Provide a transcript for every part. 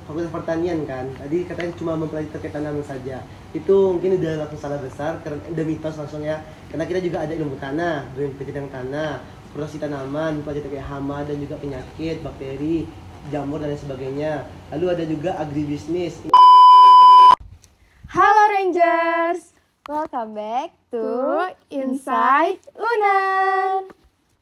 Fakultas Pertanian kan. Tadi katanya cuma mempelajari terkait tanaman saja. Itu mungkin udah langsung salah besar karena udah mitos langsung ya. Karena kita juga ada ilmu tanah, bidang tanah, produksi tanaman, mempelajari terkait hama dan juga penyakit, bakteri, jamur dan lain sebagainya. Lalu ada juga agribisnis. Halo Rangers, Welcome back to Insight Unan.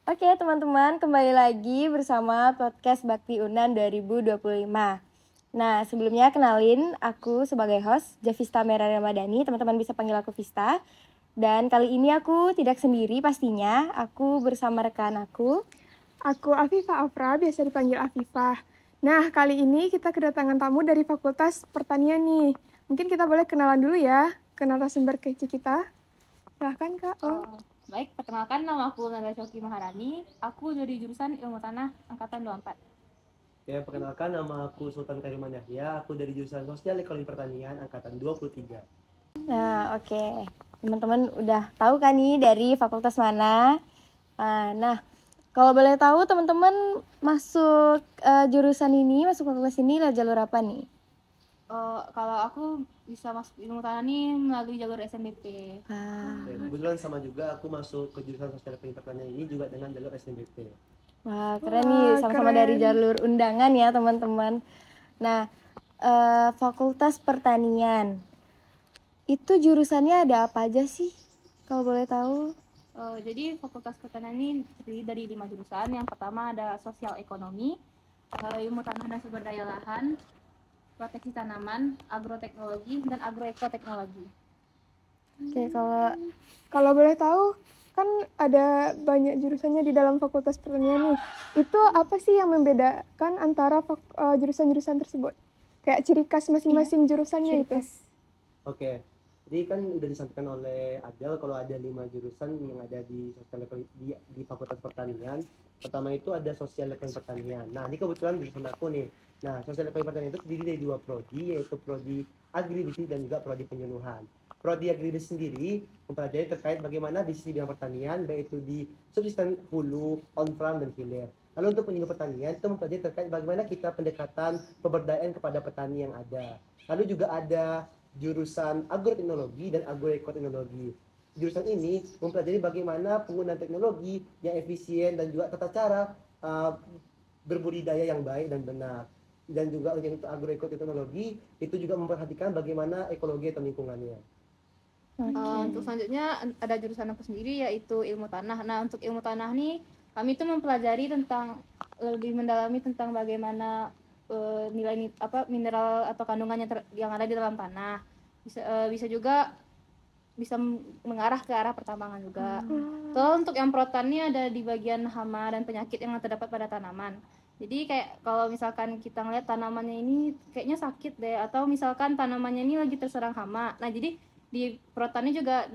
Oke teman-teman, kembali lagi bersama podcast Bakti Unan 2025. Nah, sebelumnya kenalin, aku sebagai host Javista Merah Ramadhani. Teman-teman bisa panggil aku Vista. Dan kali ini aku tidak sendiri pastinya, aku bersama rekan aku. Aku Afifah Afra, biasa dipanggil Afifah. Nah, kali ini kita kedatangan tamu dari Fakultas Pertanian nih. Mungkin kita boleh kenalan dulu ya ke narasumber kece kita. Silahkan Kak. Baik, perkenalkan nama aku Nanda Coki Maharani. Aku dari jurusan Ilmu Tanah Angkatan 24. Ya, perkenalkan nama aku Sultan Kariman Yahya. Aku dari jurusan Sosial Ekonomi Pertanian Angkatan 23. Nah, oke. Teman-teman udah tahu kan nih dari fakultas mana? Nah, kalau boleh tahu teman-teman masuk jurusan ini, masuk fakultas ini lewat jalur apa nih? Kalau aku bisa masuk Ilmu Tanah nih melalui jalur SNBP. Oke, kebetulan sama juga aku masuk ke jurusan Sosial Ekonomi Pertanian ini juga dengan jalur SNBP. Wah, keren nih, sama-sama dari jalur undangan ya teman-teman. Nah, Fakultas Pertanian, itu jurusannya ada apa aja sih? Kalau boleh tahu? Jadi Fakultas Pertanian ini terdiri dari 5 jurusan. Yang pertama ada Sosial Ekonomi, Ilmu Tanah dan Sumber Daya Lahan, Proteksi Tanaman, Agroteknologi, dan Agroekoteknologi. Oke, Kalau boleh tahu, kan ada banyak jurusannya di dalam Fakultas Pertanian nih. Itu apa sih yang membedakan antara jurusan-jurusan tersebut? Kayak ciri khas masing-masing jurusannya itu. Oke, jadi kan udah disampaikan oleh Adel kalau ada 5 jurusan yang ada di di Fakultas Pertanian. Pertama itu ada Sosial Ekonomi Pertanian. Nah, ini kebetulan jurusan aku nih. Nah, Sosial Ekonomi Pertanian itu terdiri dari 2 prodi, yaitu prodi agribisnis dan juga prodi penyuluhan. Prodi agribisnis sendiri mempelajari terkait bagaimana di sisi bidang pertanian, baik itu di subsisten hulu, on farm dan hilir. Lalu untuk penyuluh pertanian itu mempelajari terkait bagaimana kita pendekatan pemberdayaan kepada petani yang ada. Lalu juga ada jurusan agroteknologi dan agroekoteknologi. Jurusan ini mempelajari bagaimana penggunaan teknologi yang efisien dan juga tata cara berbudidaya yang baik dan benar. Dan juga untuk agroekoteknologi itu juga memperhatikan bagaimana ekologi atau lingkungannya. Untuk selanjutnya ada jurusan aku sendiri yaitu Ilmu Tanah. Nah, untuk Ilmu Tanah nih kami itu mempelajari tentang lebih mendalami tentang bagaimana nilai mineral atau kandungan yang ada di dalam tanah. Bisa juga bisa mengarah ke arah pertambangan juga. Terus untuk yang protannya ada di bagian hama dan penyakit yang terdapat pada tanaman. Jadi kayak kalau misalkan kita ngeliat tanamannya ini kayaknya sakit deh, atau misalkan tanamannya ini lagi terserang hama. Nah, jadi di protannya juga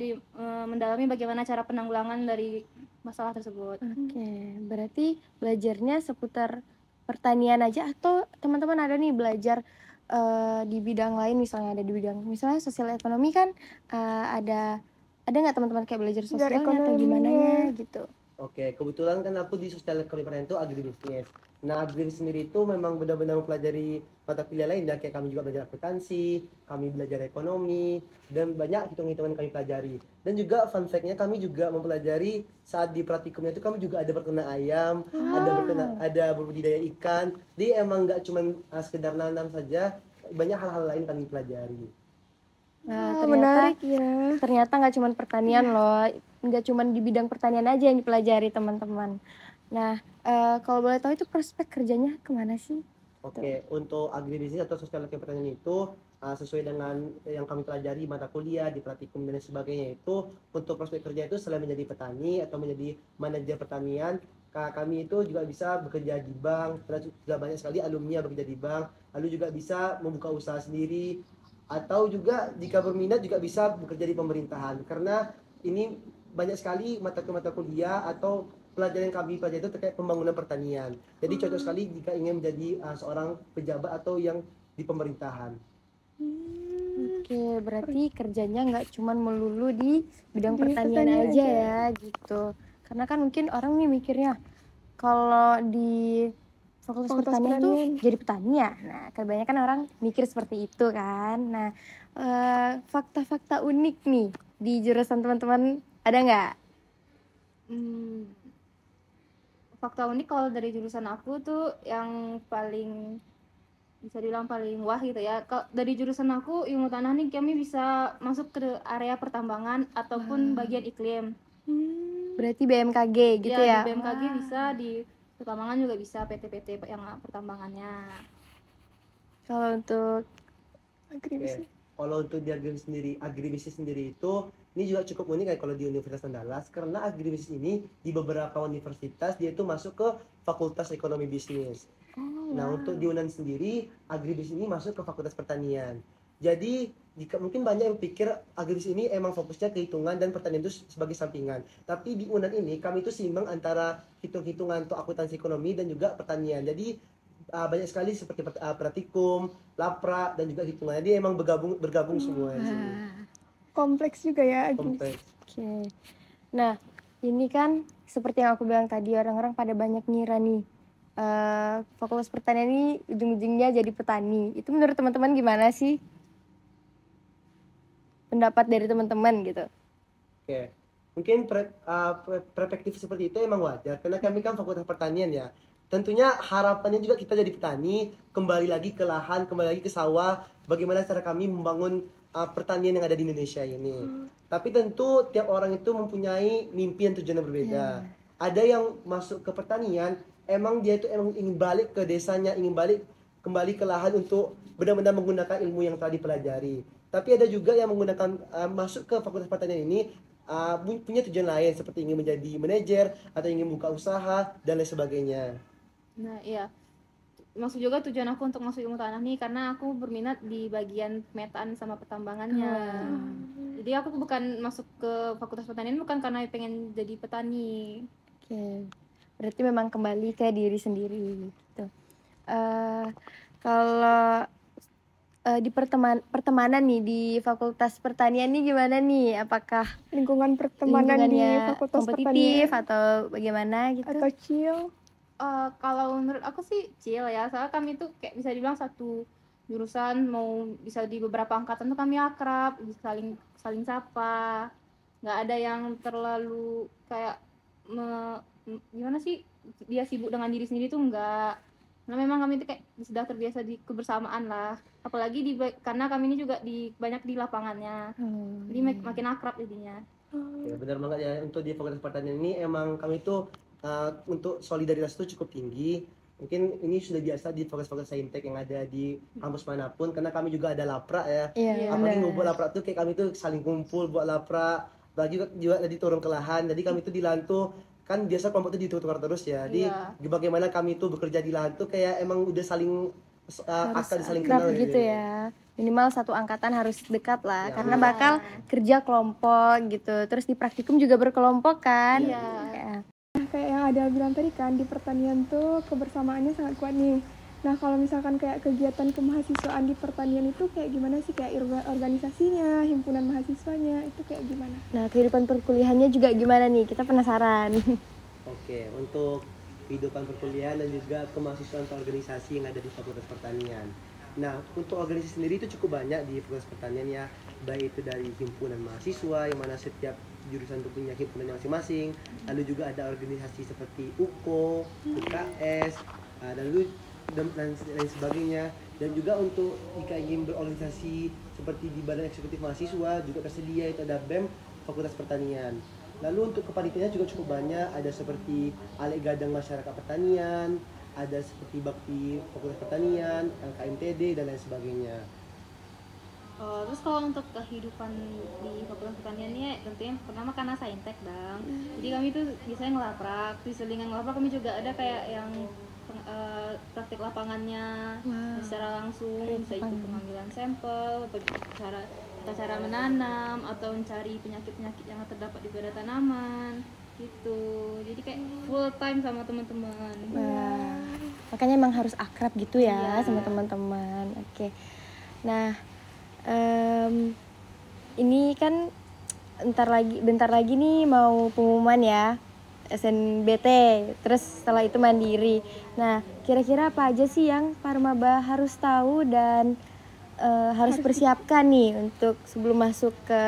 mendalami bagaimana cara penanggulangan dari masalah tersebut. Oke, berarti belajarnya seputar pertanian aja atau teman-teman ada nih belajar di bidang lain, misalnya ada di bidang misalnya sosial ekonomi kan, ada nggak teman-teman kayak belajar sosialnya atau gimana ya gitu? Oke, kebetulan kan aku di Sosial Ekonomi Pertanian itu agribisnis. Nah, agribisnis sendiri itu memang benar-benar mempelajari mata kuliah lain, dan kayak kami juga belajar akuntansi, kami belajar ekonomi, dan banyak hitung-hitungan kami pelajari. Dan juga fun fact-nya kami juga mempelajari saat di praktikumnya itu kami juga ada beternak ayam, ada berbudidaya ikan. Jadi emang nggak cuma sekedar nanam saja, banyak hal-hal lain kami pelajari. Nah, Menarik ya. ternyata nggak cuma pertanian loh, nggak cuma di bidang pertanian aja yang dipelajari teman-teman. Nah, kalau boleh tahu itu prospek kerjanya kemana sih? Oke, untuk agribisnis atau sosial ekonomi pertanian itu sesuai dengan yang kami pelajari mata kuliah di praktikum dan sebagainya, itu untuk prospek kerja itu selain menjadi petani atau menjadi manajer pertanian, kami itu juga bisa bekerja di bank. Sudah banyak sekali alumni yang bekerja di bank, lalu juga bisa membuka usaha sendiri, atau juga jika berminat juga bisa bekerja di pemerintahan, karena ini banyak sekali mata kuliah atau pelajaran yang kami pelajari itu terkait pembangunan pertanian. Jadi cocok sekali jika ingin menjadi seorang pejabat atau yang di pemerintahan. Oke, berarti kerjanya nggak cuma melulu di bidang pertanian aja ya gitu. Karena kan mungkin orang nih mikirnya kalau di fakultas Fakultas pertanian tuh pertanian. jadi petani ya. Nah, kebanyakan orang mikir seperti itu kan. Nah, fakta-fakta unik nih di jurusan teman-teman ada nggak? Hmm, fakta unik kalau dari jurusan aku tuh yang paling bisa dibilang paling wah gitu ya. Kalau dari jurusan aku ilmu tanah nih kami bisa masuk ke area pertambangan ataupun bagian iklim. Berarti BMKG gitu Ya, ya? di BMKG bisa, di pertambangan juga bisa, PT-PT yang pertambangannya. Kalau untuk Agribisnis. Kalau untuk di agribisnis sendiri itu ini juga cukup unik kayak kalau di Universitas Andalas, karena agribisnis ini di beberapa universitas dia itu masuk ke Fakultas Ekonomi Bisnis. Nah, untuk di UNAN sendiri, agribisnis ini masuk ke Fakultas Pertanian. Jadi, jika mungkin banyak yang pikir agribisnis ini emang fokusnya ke hitungan dan pertanian itu sebagai sampingan. Tapi di UNAN ini, kami itu seimbang antara hitung-hitungan untuk akuntansi ekonomi dan juga pertanian. Jadi, banyak sekali seperti pratikum, lapra, dan juga hitungan. Jadi emang bergabung semua di sini. Kompleks juga ya agribisnis. Kompleks. Oke. Nah, ini kan seperti yang aku bilang tadi, orang-orang pada banyak ngira nih fakultas pertanian ini ujung-ujungnya jadi petani. Itu menurut teman-teman gimana sih? Pendapat dari teman-teman gitu. Oke. Mungkin perspektif seperti itu emang wajar karena kami kan fakultas pertanian ya. Tentunya harapannya juga kita jadi petani, kembali lagi ke lahan, kembali lagi ke sawah, bagaimana cara kami membangun pertanian yang ada di Indonesia ini. Tapi tentu tiap orang itu mempunyai mimpi dan tujuan yang berbeda. Ada yang masuk ke pertanian, emang dia itu emang ingin balik ke desanya, ingin balik kembali ke lahan untuk benar-benar menggunakan ilmu yang telah dipelajari. Tapi ada juga yang menggunakan masuk ke fakultas pertanian ini punya tujuan lain seperti ingin menjadi manajer atau ingin buka usaha dan lain sebagainya. Nah, iya. Maksud juga tujuan aku untuk masuk ilmu tanah nih karena aku berminat di bagian pemetaan sama pertambangannya. Jadi aku bukan masuk ke fakultas pertanian bukan karena pengen jadi petani. Oke. Berarti memang kembali ke diri sendiri gitu. Kalau di pertemanan nih di Fakultas Pertanian nih gimana nih? Apakah Lingkungan pertemanan di lingkungannya Fakultas kompetitif Pertanian atau bagaimana gitu? atau chill? Kalau menurut aku sih chill ya, soalnya kami tuh kayak bisa dibilang satu jurusan, mau bisa di beberapa angkatan tuh kami akrab, bisa saling sapa, nggak ada yang terlalu kayak gimana sih, dia sibuk dengan diri sendiri tuh enggak. Nah, memang kami tuh kayak sudah terbiasa di kebersamaan lah, apalagi karena kami ini juga banyak di lapangannya, jadi makin akrab jadinya. Ya, benar banget ya, untuk di fakultas pertanian ini emang kami itu untuk solidaritas itu cukup tinggi. Mungkin ini sudah biasa di fakultas saintek yang ada di kampus manapun, karena kami juga ada lapra ya. Iya, Apalagi benar. ngumpul lapra tuh kayak kami tuh saling kumpul buat lapra. Lagi juga tadi turun ke lahan. Jadi kami tuh di lahan tuh kan biasa kelompok tuh ditukar terus ya. Jadi bagaimana kami tuh bekerja di lahan tuh kayak emang udah saling akan saling Akrab kenal gitu ya. Minimal satu angkatan harus dekat lah, Ya, karena benar. bakal kerja kelompok gitu. Terus di praktikum juga berkelompok kan? Iya. Ya. Nah, kayak yang ada bilang tadi kan, di pertanian tuh kebersamaannya sangat kuat nih. Nah, kalau misalkan kayak kegiatan kemahasiswaan di pertanian itu kayak gimana sih? Kayak organisasinya, himpunan mahasiswanya, itu kayak gimana? Nah, kehidupan perkuliahannya juga gimana nih? Kita penasaran. Oke, untuk kehidupan perkuliahan dan juga kemahasiswaan atau organisasi yang ada di Fakultas Pertanian. Nah, untuk organisasi sendiri itu cukup banyak di Fakultas Pertanian ya, baik itu dari himpunan mahasiswa yang mana setiap jurusan itu punya himpunannya masing-masing, lalu juga ada organisasi seperti UKO, UKS, dan lain sebagainya. Dan juga untuk jika ingin berorganisasi seperti di Badan Eksekutif Mahasiswa juga tersedia, itu ada BEM Fakultas Pertanian. Lalu untuk kepanitiaannya juga cukup banyak, ada seperti Alek Gadang Masyarakat Pertanian, ada seperti Bakti Fakultas Pertanian, LKMTD, dan lain sebagainya. Terus kalau untuk kehidupan di Fakultas Pertanian ini tentunya pertama karena saintek bang, jadi kami tuh biasanya ngelaprak, di selingan ngelaprak kami juga ada kayak yang praktik lapangannya secara langsung, bisa ikut pengambilan sampel, cara menanam atau mencari penyakit-penyakit yang terdapat di pada tanaman gitu. Jadi kayak full time sama teman-teman. Wah, makanya emang harus akrab gitu ya Iya. sama teman-teman. Oke. Nah, ini kan bentar lagi nih mau pengumuman ya. SNBT, terus setelah itu mandiri. Nah, kira-kira apa aja sih yang para maba harus tahu dan harus persiapkan nih untuk sebelum masuk ke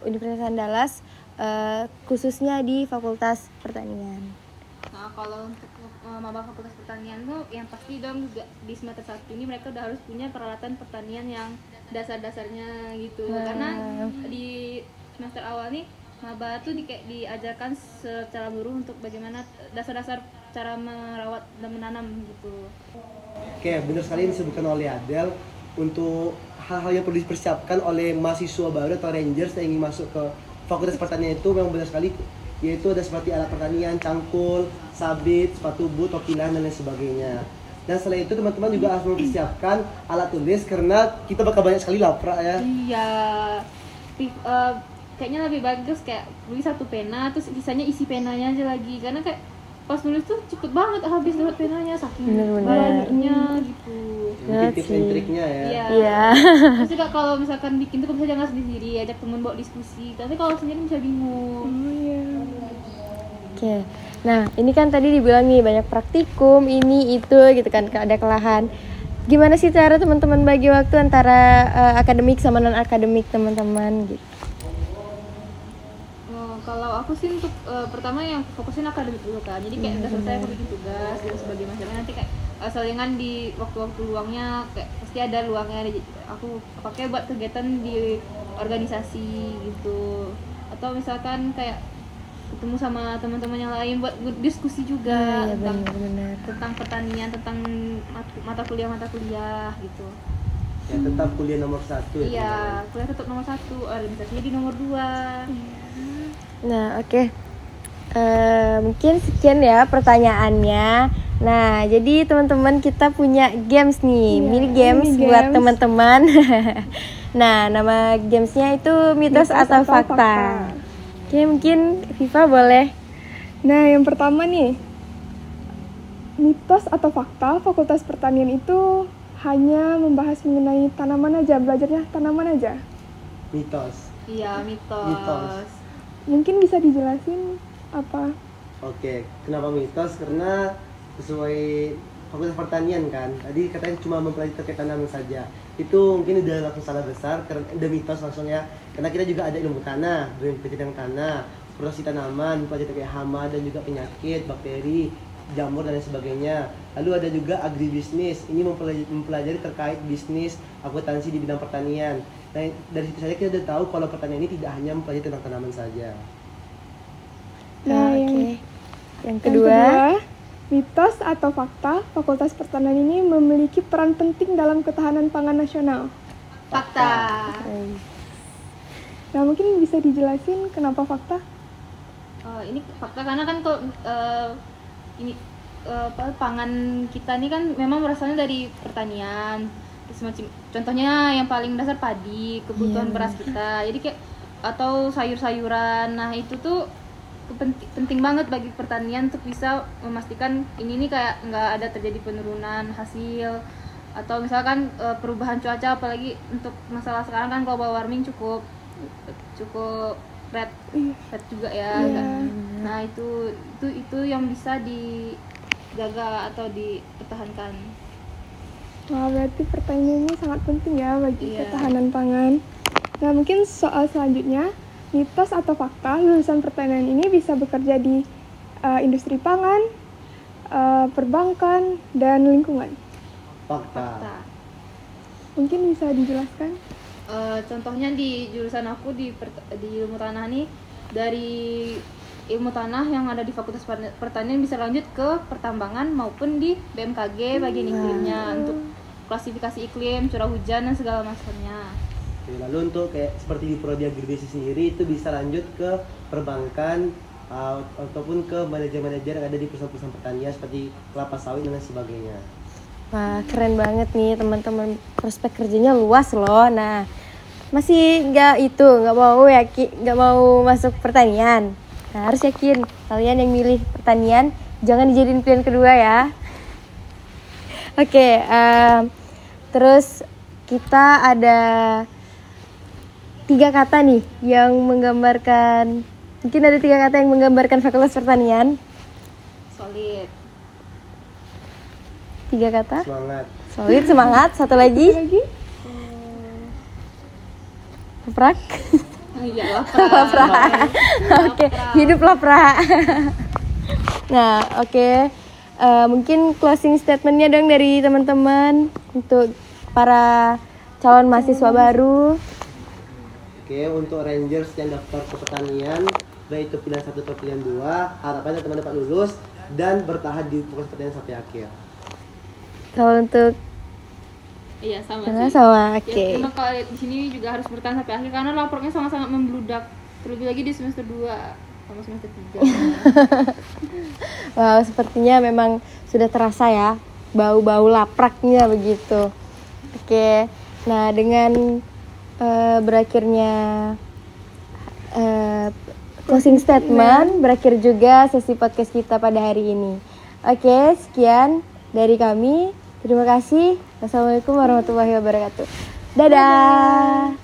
Universitas Andalas, khususnya di Fakultas Pertanian? Nah, kalau untuk maba Fakultas Pertanian tuh yang pasti dong juga di semester 1 ini mereka udah harus punya peralatan pertanian yang dasar-dasarnya gitu. Karena di semester awal nih maba tuh kayak diajarkan secara luruh untuk bagaimana dasar-dasar cara merawat dan menanam gitu. Oke, benar sekali yang disebutkan oleh Adel. Untuk hal-hal yang perlu dipersiapkan oleh mahasiswa baru atau rangers yang ingin masuk ke Fakultas Pertanian itu memang benar sekali, yaitu ada seperti alat pertanian, cangkul, sabit, sepatu boot, topi lan, dan lain sebagainya. Dan selain itu teman-teman juga harus mempersiapkan alat tulis karena kita bakal banyak sekali laprak ya. Iya, kayaknya lebih bagus kayak beli satu pena terus sisanya isi penanya aja lagi, karena kayak pas nulis tuh cepet banget habis dapat penanya saking Bener-bener. banyaknya gitu. Mungkin tips dan triknya ya. Iya. Terus juga kalau misalkan bikin tuh bisa jangan sendiri, ajak temen buat diskusi. Tapi kalau sendiri bisa bingung. Oke. Nah, ini kan tadi dibilang nih banyak praktikum, ini itu gitu kan, ada kelahan. Gimana sih cara teman-teman bagi waktu antara akademik sama non akademik teman-teman gitu? Kalau aku sih untuk pertama yang fokusin akademik dulu kan. Jadi kayak udah selesai aku bikin tugas dan sebagainya macamnya, nanti kayak selingan di waktu-waktu luangnya kayak pasti ada luangnya aku pakai buat kegiatan di organisasi gitu, atau misalkan kayak ketemu sama teman-teman yang lain buat diskusi juga tentang pertanian, tentang mata kuliah gitu. Ya, tetap kuliah nomor 1. Iya, kuliah tetap nomor 1, organisasinya di nomor 2. Nah, oke. Mungkin sekian ya pertanyaannya. Nah, jadi teman-teman kita punya games nih, mini games buat teman-teman. Nah, nama gamesnya itu mitos atau fakta. Oke, mungkin Viva boleh. Nah, yang pertama nih, mitos atau fakta Fakultas Pertanian itu hanya membahas mengenai tanaman aja, belajarnya tanaman aja. Mitos. Iya, mitos. Mungkin bisa dijelasin apa? Oke, kenapa mitos? Karena sesuai Fakultas Pertanian kan, tadi katanya cuma mempelajari terkait tanaman saja. Itu mungkin udah langsung salah besar, karena udah mitos langsung ya. Karena kita juga ada ilmu tanah, bidang tanah, produksi tanaman, pelajari terkait hama dan juga penyakit, bakteri, jamur dan lain sebagainya. Lalu ada juga agribisnis, ini mempelajari terkait bisnis akuntansi di bidang pertanian. Nah, dari situ saja kita udah tahu kalau pertanian ini tidak hanya mempelajari tentang tanaman saja. Nah, yang kedua, mitos atau fakta Fakultas Pertanian ini memiliki peran penting dalam ketahanan pangan nasional. Fakta. Nah, mungkin bisa dijelasin kenapa fakta? Ini fakta karena kan kalau pangan kita ini kan memang berasalnya dari pertanian. Semacam contohnya yang paling dasar padi, kebutuhan beras kita. Jadi kayak atau sayur-sayuran. Nah, itu tuh penting banget bagi pertanian untuk bisa memastikan ini nih kayak nggak ada terjadi penurunan hasil, atau misalkan perubahan cuaca, apalagi untuk masalah sekarang kan global warming cukup red juga ya. Nah, itu yang bisa dijaga atau dipertahankan. Wah, berarti pertanian ini sangat penting ya bagi ketahanan pangan. Nah, mungkin soal selanjutnya, mitos atau fakta lulusan pertanian ini bisa bekerja di industri pangan, perbankan, dan lingkungan. Fakta. Mungkin bisa dijelaskan? Contohnya di jurusan aku di ilmu tanah nih, dari ilmu tanah yang ada di Fakultas Pertanian bisa lanjut ke pertambangan maupun di BMKG bagian iklimnya untuk klasifikasi iklim, curah hujan dan segala macamnya. Oke, lalu untuk kayak seperti di prodi agribisnis sendiri itu bisa lanjut ke perbankan ataupun ke manajer-manajer yang ada di perusahaan-perusahaan pertanian seperti kelapa sawit dan lain sebagainya. Wah, keren banget nih teman-teman, prospek kerjanya luas loh. Nah, masih nggak mau masuk pertanian. Nah, harus yakin kalian yang milih pertanian jangan dijadiin pilihan kedua ya. Oke, terus kita ada 3 kata nih yang menggambarkan Mungkin ada 3 kata yang menggambarkan Fakultas Pertanian. Solid. 3 kata. Semangat. Solid, semangat. Satu lagi. Laprak. Iya, Laprak. Oke, hidup laprak. Nah, oke. Mungkin closing statementnya dong dari teman-teman untuk para calon mahasiswa baru. Oke, untuk Rangers yang daftar ke pertanian, baik itu pilihan 1 atau pilihan 2, harapannya teman dapat lulus dan bertahan di Fakultas Pertanian sampai akhir. Kalau untuk Iya, sama Sama, sih. oke. Ya, memang kalau di sini juga harus bertahan sampai akhir karena lapornya sangat-sangat membludak. Terlebih lagi di semester 2 sama semester 3. Wow, sepertinya memang sudah terasa ya bau-bau lapraknya begitu. Oke, nah dengan berakhirnya closing statement, berakhir juga sesi podcast kita pada hari ini. Oke, sekian dari kami. Terima kasih. Wassalamualaikum warahmatullahi wabarakatuh. Dadah.